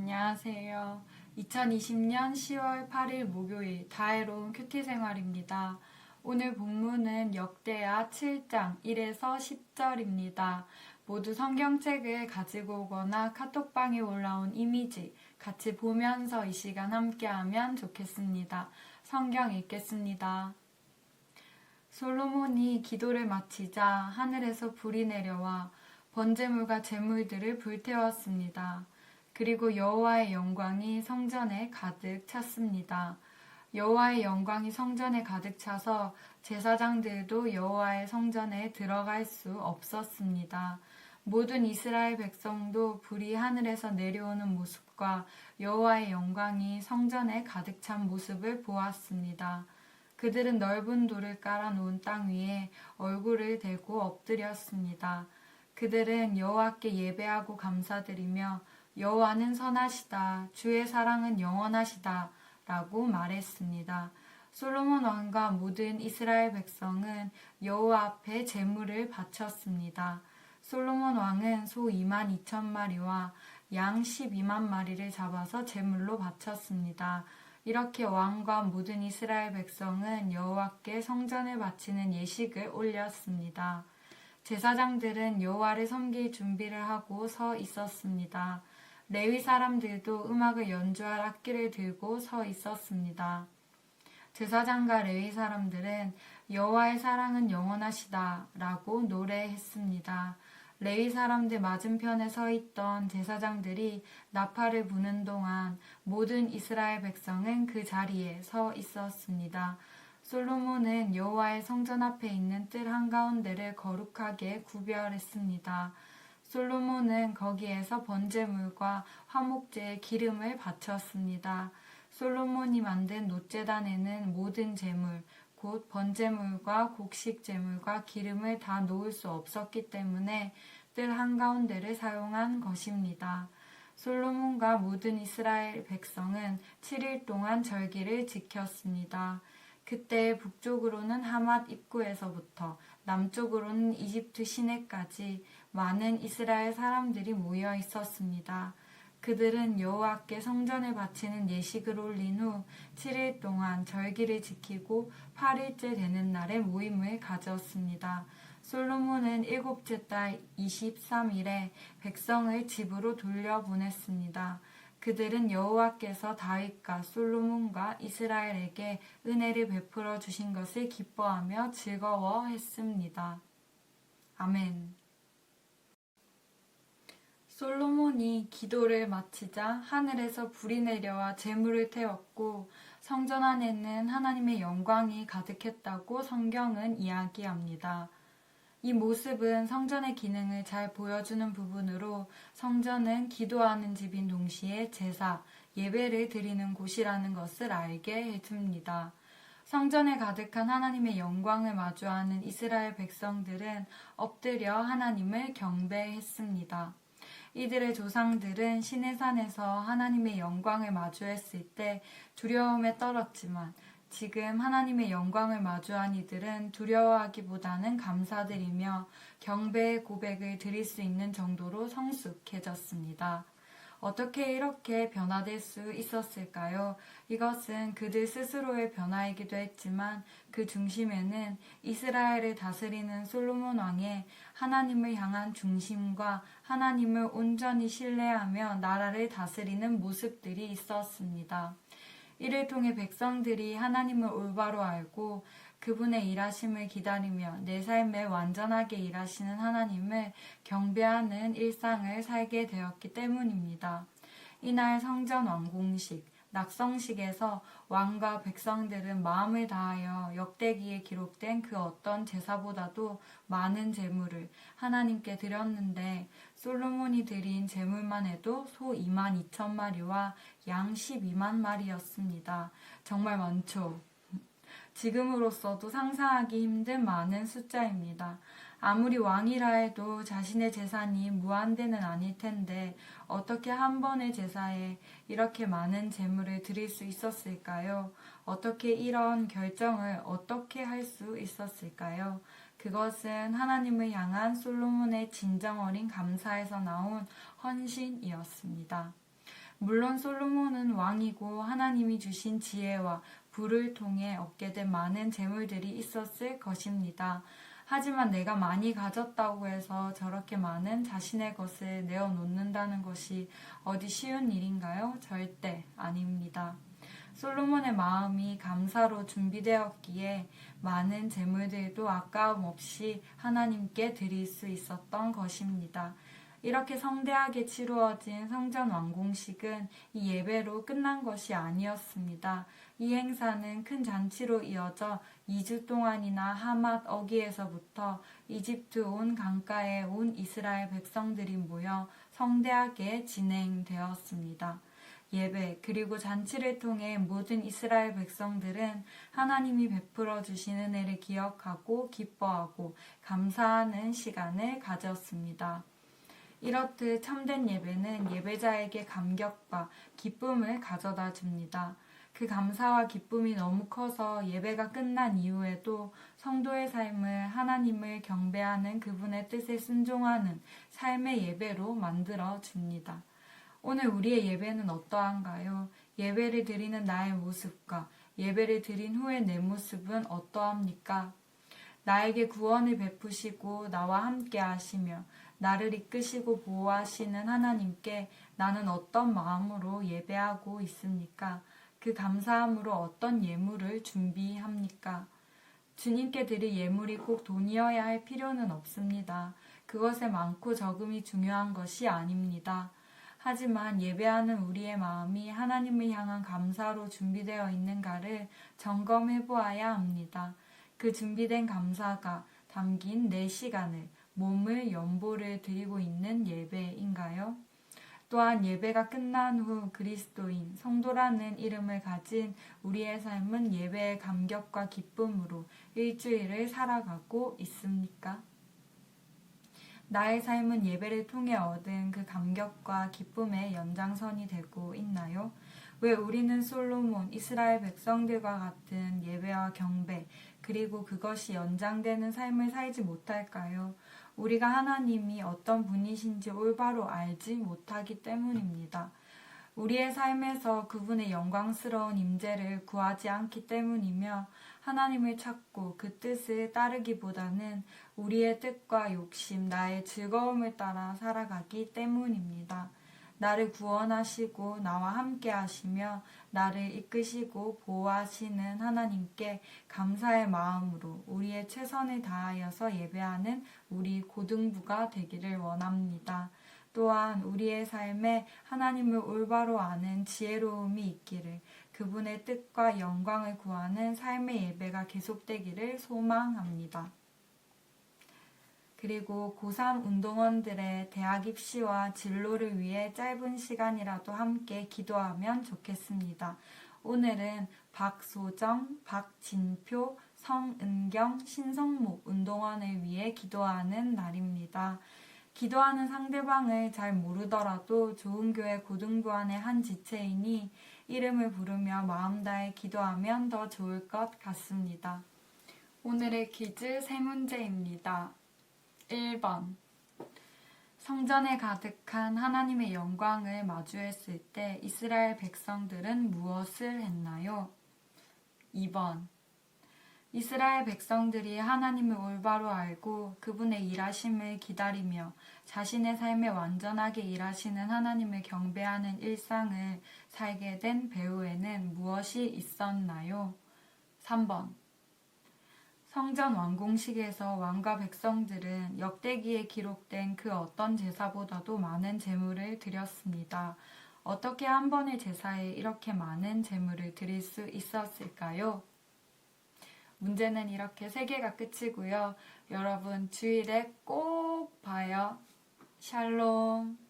안녕하세요. 2020년 10월 8일 목요일 다혜로운 큐티 생활입니다. 오늘 본문은 역대하 7장 1에서 10절입니다. 모두 성경책을 가지고 오거나 카톡방에 올라온 이미지 같이 보면서 이 시간 함께하면 좋겠습니다. 성경 읽겠습니다. 솔로몬이 기도를 마치자 하늘에서 불이 내려와 번제물과 제물들을 불태웠습니다. 그리고 여호와의 영광이 성전에 가득 찼습니다. 여호와의 영광이 성전에 가득 차서 제사장들도 여호와의 성전에 들어갈 수 없었습니다. 모든 이스라엘 백성도 불이 하늘에서 내려오는 모습과 여호와의 영광이 성전에 가득 찬 모습을 보았습니다. 그들은 넓은 돌을 깔아놓은 땅 위에 얼굴을 대고 엎드렸습니다. 그들은 여호와께 예배하고 감사드리며 여호와는 선하시다, 주의 사랑은 영원하시다 라고 말했습니다. 솔로몬 왕과 모든 이스라엘 백성은 여호와 앞에 제물을 바쳤습니다. 솔로몬 왕은 소 2만 2천 마리와 양 12만 마리를 잡아서 제물로 바쳤습니다. 이렇게 왕과 모든 이스라엘 백성은 여호와께 성전에 바치는 예식을 올렸습니다. 제사장들은 여호와를 섬길 준비를 하고 서 있었습니다. 레위 사람들도 음악을 연주할 악기를 들고 서 있었습니다. 제사장과 레위 사람들은 여호와의 사랑은 영원하시다 라고 노래했습니다. 레위 사람들 맞은편에 서 있던 제사장들이 나팔을 부는 동안 모든 이스라엘 백성은 그 자리에 서 있었습니다. 솔로몬은 여호와의 성전 앞에 있는 뜰 한가운데를 거룩하게 구별했습니다. 솔로몬은 거기에서 번제물과 화목제의 기름을 바쳤습니다. 솔로몬이 만든 놋제단에는 모든 제물, 곧 번제물과 곡식제물과 기름을 다 놓을 수 없었기 때문에 뜰 한가운데를 사용한 것입니다. 솔로몬과 모든 이스라엘 백성은 7일 동안 절기를 지켰습니다. 그때 북쪽으로는 하맛 입구에서부터 남쪽으로는 이집트 시내까지 많은 이스라엘 사람들이 모여 있었습니다. 그들은 여호와께 성전을 바치는 예식을 올린 후 7일 동안 절기를 지키고 8일째 되는 날에 모임을 가졌습니다. 솔로몬은 7째 달 23일에 백성을 집으로 돌려보냈습니다. 그들은 여호와께서 다윗과 솔로몬과 이스라엘에게 은혜를 베풀어 주신 것을 기뻐하며 즐거워했습니다. 아멘. 솔로몬이 기도를 마치자 하늘에서 불이 내려와 제물을 태웠고 성전 안에는 하나님의 영광이 가득했다고 성경은 이야기합니다. 이 모습은 성전의 기능을 잘 보여주는 부분으로 성전은 기도하는 집인 동시에 제사, 예배를 드리는 곳이라는 것을 알게 해줍니다. 성전에 가득한 하나님의 영광을 마주하는 이스라엘 백성들은 엎드려 하나님을 경배했습니다. 이들의 조상들은 시내산에서 하나님의 영광을 마주했을 때 두려움에 떨었지만 지금 하나님의 영광을 마주한 이들은 두려워하기보다는 감사드리며 경배의 고백을 드릴 수 있는 정도로 성숙해졌습니다. 어떻게 이렇게 변화될 수 있었을까요? 이것은 그들 스스로의 변화이기도 했지만 그 중심에는 이스라엘을 다스리는 솔로몬 왕의 하나님을 향한 중심과 하나님을 온전히 신뢰하며 나라를 다스리는 모습들이 있었습니다. 이를 통해 백성들이 하나님을 올바로 알고 그분의 일하심을 기다리며 내 삶에 완전하게 일하시는 하나님을 경배하는 일상을 살게 되었기 때문입니다. 이날 성전 완공식, 낙성식에서 왕과 백성들은 마음을 다하여 역대기에 기록된 그 어떤 제사보다도 많은 제물을 하나님께 드렸는데 솔로몬이 드린 제물만 해도 소 2만 2천 마리와 양 12만 마리였습니다. 정말 많죠. 지금으로서도 상상하기 힘든 많은 숫자입니다. 아무리 왕이라 해도 자신의 재산이 무한대는 아닐 텐데 어떻게 한 번의 제사에 이렇게 많은 제물을 드릴 수 있었을까요? 어떻게 이런 결정을 어떻게 할 수 있었을까요? 그것은 하나님을 향한 솔로몬의 진정 어린 감사에서 나온 헌신이었습니다. 물론 솔로몬은 왕이고 하나님이 주신 지혜와 부를 통해 얻게 된 많은 재물들이 있었을 것입니다. 하지만 내가 많이 가졌다고 해서 저렇게 많은 자신의 것을 내어놓는다는 것이 어디 쉬운 일인가요? 절대 아닙니다. 솔로몬의 마음이 감사로 준비되었기에 많은 재물들도 아까움 없이 하나님께 드릴 수 있었던 것입니다. 이렇게 성대하게 치루어진 성전 완공식은 이 예배로 끝난 것이 아니었습니다. 이 행사는 큰 잔치로 이어져 2주 동안이나 하맛 어귀에서부터 이집트 온 강가에 온 이스라엘 백성들이 모여 성대하게 진행되었습니다. 예배 그리고 잔치를 통해 모든 이스라엘 백성들은 하나님이 베풀어 주신 은혜를 기억하고 기뻐하고 감사하는 시간을 가졌습니다. 이렇듯 참된 예배는 예배자에게 감격과 기쁨을 가져다 줍니다. 그 감사와 기쁨이 너무 커서 예배가 끝난 이후에도 성도의 삶을 하나님을 경배하는 그분의 뜻에 순종하는 삶의 예배로 만들어 줍니다. 오늘 우리의 예배는 어떠한가요? 예배를 드리는 나의 모습과 예배를 드린 후의 내 모습은 어떠합니까? 나에게 구원을 베푸시고 나와 함께 하시며 나를 이끄시고 보호하시는 하나님께 나는 어떤 마음으로 예배하고 있습니까? 그 감사함으로 어떤 예물을 준비합니까? 주님께 드릴 예물이 꼭 돈이어야 할 필요는 없습니다. 그것의 많고 적음이 중요한 것이 아닙니다. 하지만 예배하는 우리의 마음이 하나님을 향한 감사로 준비되어 있는가를 점검해 보아야 합니다. 그 준비된 감사가 담긴 내 시간을, 몸을, 연보를 드리고 있는 예배인가요? 또한 예배가 끝난 후 그리스도인, 성도라는 이름을 가진 우리의 삶은 예배의 감격과 기쁨으로 일주일을 살아가고 있습니까? 나의 삶은 예배를 통해 얻은 그 감격과 기쁨의 연장선이 되고 있나요? 왜 우리는 솔로몬, 이스라엘 백성들과 같은 예배와 경배, 그리고 그것이 연장되는 삶을 살지 못할까요? 우리가 하나님이 어떤 분이신지 올바로 알지 못하기 때문입니다. 우리의 삶에서 그분의 영광스러운 임재를 구하지 않기 때문이며 하나님을 찾고 그 뜻을 따르기보다는 우리의 뜻과 욕심, 나의 즐거움을 따라 살아가기 때문입니다. 나를 구원하시고 나와 함께 하시며 나를 이끄시고 보호하시는 하나님께 감사의 마음으로 우리의 최선을 다하여서 예배하는 우리 고등부가 되기를 원합니다. 또한 우리의 삶에 하나님을 올바로 아는 지혜로움이 있기를, 그분의 뜻과 영광을 구하는 삶의 예배가 계속되기를 소망합니다. 그리고 고3 운동원들의 대학 입시와 진로를 위해 짧은 시간이라도 함께 기도하면 좋겠습니다. 오늘은 박소정, 박진표, 성은경, 신성목 운동원을 위해 기도하는 날입니다. 기도하는 상대방을 잘 모르더라도 좋은 교회 고등부안의 한 지체이니 이름을 부르며 마음 다해 기도하면 더 좋을 것 같습니다. 오늘의 퀴즈 3문제입니다. 1번. 성전에 가득한 하나님의 영광을 마주했을 때 이스라엘 백성들은 무엇을 했나요? 2번. 이스라엘 백성들이 하나님을 올바로 알고 그분의 일하심을 기다리며 자신의 삶에 완전하게 일하시는 하나님을 경배하는 일상을 살게 된 배후에는 무엇이 있었나요? 3번. 성전 완공식에서 왕과 백성들은 역대기에 기록된 그 어떤 제사보다도 많은 제물을 드렸습니다. 어떻게 한 번의 제사에 이렇게 많은 제물을 드릴 수 있었을까요? 문제는 이렇게 3개가 끝이고요. 여러분 주일에 꼭 봐요. 샬롬.